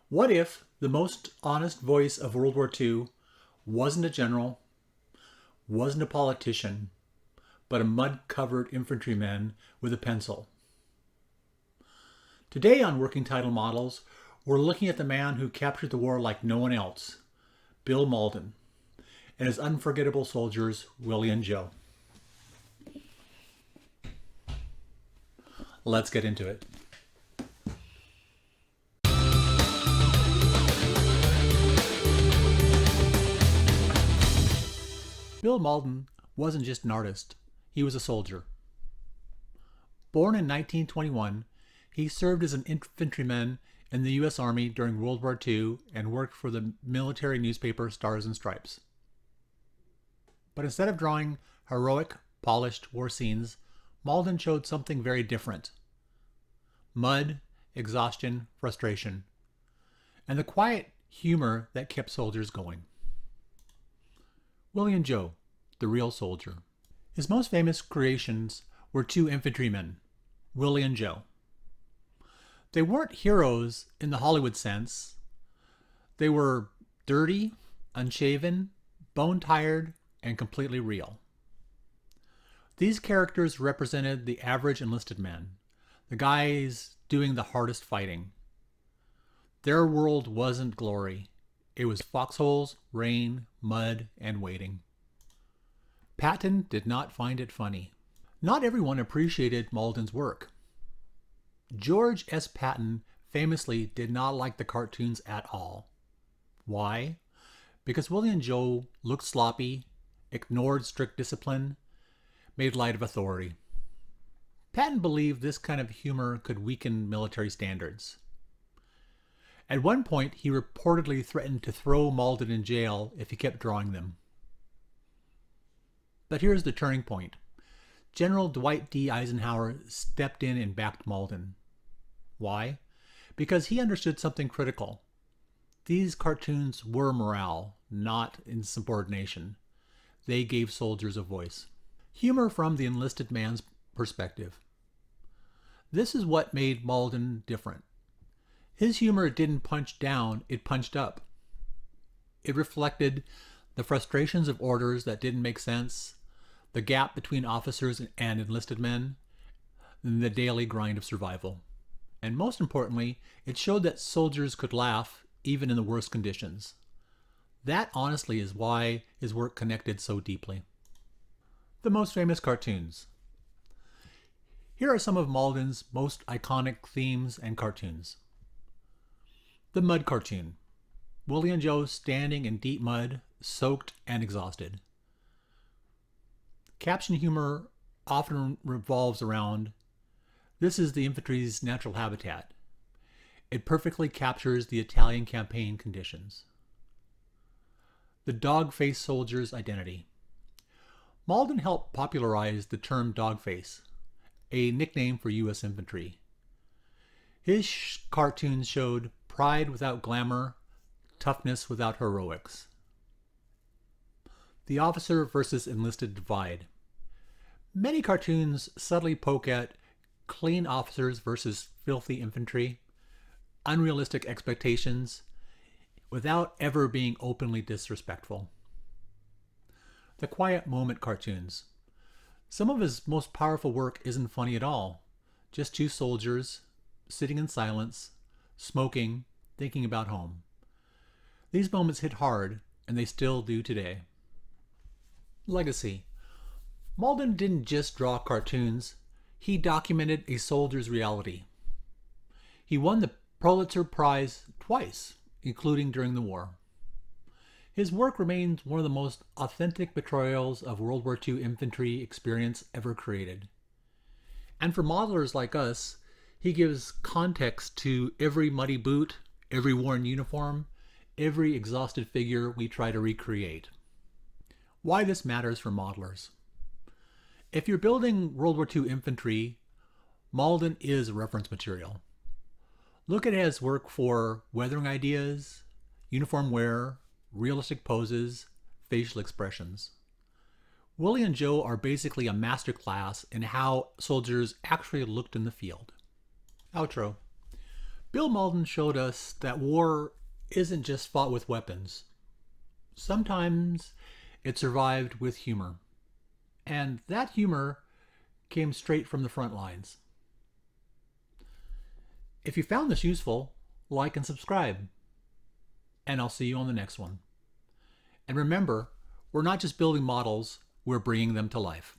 What if the most honest voice of World War II wasn't a general, wasn't a politician, but a mud-covered infantryman with a pencil? Today on Working Title Models, we're looking at the man who captured the war like no one else, Bill Mauldin, and his unforgettable soldiers, Willie and Joe. Let's get into it. Bill Mauldin wasn't just an artist, he was a soldier. Born in 1921, he served as an infantryman in the U.S. Army during World War II and worked for the military newspaper Stars and Stripes. But instead of drawing heroic, polished war scenes, Mauldin showed something very different. Mud, exhaustion, frustration, and the quiet humor that kept soldiers going. Willie and Joe, the real soldier. His most famous creations were two infantrymen, Willie and Joe. They weren't heroes in the Hollywood sense. They were dirty, unshaven, bone-tired, and completely real. These characters represented the average enlisted man, the guys doing the hardest fighting. Their world wasn't glory. It was foxholes, rain, mud, and waiting. Patton did not find it funny. Not everyone appreciated Mauldin's work. George S. Patton famously did not like the cartoons at all. Why? Because Willie and Joe looked sloppy, ignored strict discipline, made light of authority. Patton believed this kind of humor could weaken military standards. At one point, he reportedly threatened to throw Mauldin in jail if he kept drawing them. But here's the turning point. General Dwight D. Eisenhower stepped in and backed Mauldin. Why? Because he understood something critical. These cartoons were morale, not insubordination. They gave soldiers a voice. Humor from the enlisted man's perspective. This is what made Mauldin different. His humor didn't punch down, it punched up. It reflected the frustrations of orders that didn't make sense, the gap between officers and enlisted men, and the daily grind of survival. And most importantly, it showed that soldiers could laugh even in the worst conditions. That honestly is why his work connected so deeply. The most famous cartoons. Here are some of Mauldin's most iconic themes and cartoons. The mud cartoon. Willie and Joe standing in deep mud, soaked and exhausted. Caption humor often revolves around, "This is the infantry's natural habitat." It perfectly captures the Italian campaign conditions. The dog-faced soldier's identity. Mauldin helped popularize the term dog-face, a nickname for U.S. infantry. His cartoons showed pride without glamour, toughness without heroics. The officer versus enlisted divide. Many cartoons subtly poke at clean officers versus filthy infantry, unrealistic expectations, without ever being openly disrespectful. The quiet moment cartoons. Some of his most powerful work isn't funny at all. Just two soldiers sitting in silence, smoking, thinking about home. These moments hit hard, and they still do today. Legacy. Mauldin didn't just draw cartoons, he documented a soldier's reality. He won the Pulitzer Prize twice, including during the war. His work remains one of the most authentic portrayals of World War II infantry experience ever created. And for modelers like us, he gives context to every muddy boot, every worn uniform, every exhausted figure we try to recreate. Why this matters for modelers. If you're building World War II infantry, Mauldin is reference material. Look at his work for weathering ideas, uniform wear, realistic poses, facial expressions. Willie and Joe are basically a masterclass in how soldiers actually looked in the field. Outro. Bill Mauldin showed us that war isn't just fought with weapons. Sometimes it survived with humor. And that humor came straight from the front lines. If you found this useful, like and subscribe. And I'll see you on the next one. And remember, we're not just building models, we're bringing them to life.